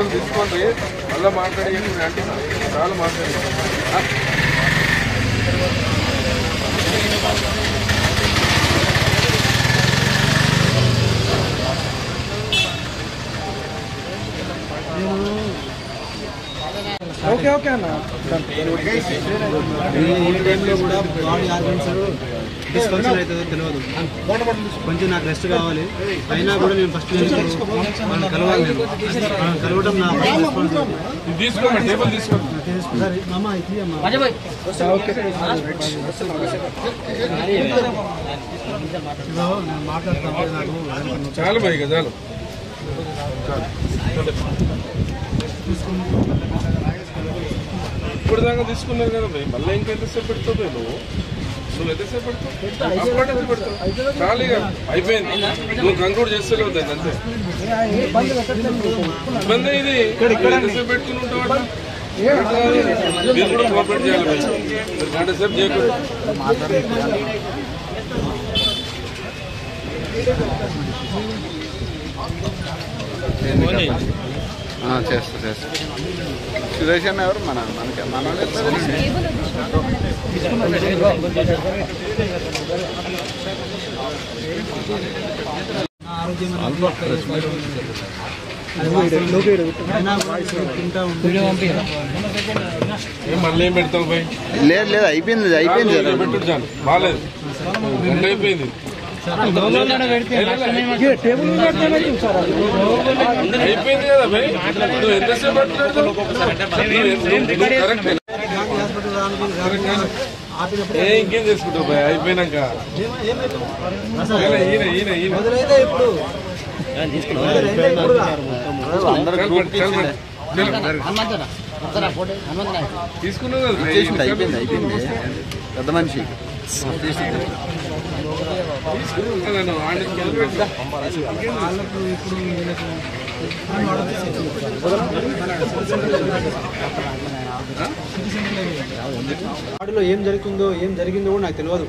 నిర్ణయం తీసుకోండి. మళ్ళీ మాట్లాడి అంటే చాలా మాట్లాడి ఓకే ఓకే అన్న. ఈ టైంలో కూడా బాడీ ఆర్గన్స్ డిస్ఫంక్షన్ అవుతుందో తెలియదు. కొంచెం నాకు రెస్ట్ కావాలి. అయినా కూడా నేను ఫస్ట్ మనం కలవాలి. మనం కలవడం నా తీసుకోండి. అమ్మా ఇది అమ్మా నేను మాట్లాడుతాను. నాకు చాలు భయ్ చాలు. ఇప్పుడు దాకా తీసుకున్నారు కదా భయ్, మళ్ళీ ఇంకెంతసేపు పెడుతుంది నువ్వు ఎంతసేపు పెడతావు? చాలు ఇక అయిపోయింది. నువ్వు కంక్లూడ్ చేస్తలేవు దాన్ని అంతే. ఇబ్బంది ఇది ఎంతసేపు పెట్టుకుని ఉంటావు. మీరు కూడా కోఆపరేట్ చేయాలి భయ్. గంట సేపు చేయకూడదు. చేస్తా సురేష్ అన్న ఎవరు మనకి మళ్ళీ ఏం పెడతావు భయ్? లేదు అయిపోయింది పెట్టుడు చాలు. బాగాలేదు, అయిపోయింది. అయిపోయింది కదా భయ్. నువ్వు ఎంతసేపు ఇంకేం చేసుకుంటావు భయ్ అయిపోయినాక? తీసుకున్నావు కదా అయిపోయింది పెద్ద మనిషి. వాటిలో ఏం జరిగిందో కూడా నాకు తెలియదు.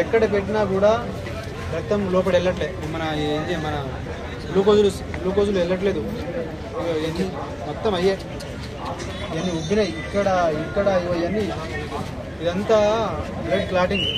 ఎక్కడ పెట్టినా కూడా రక్తం లోపల వెళ్ళట్లే. మన గ్లూకోజులు వెళ్ళట్లేదు. మొత్తం అయ్యే ఇవన్నీ ఉబ్బినాయి. ఇక్కడ ఇవన్నీ ఇదంతా బ్లడ్ క్లాటింగ్.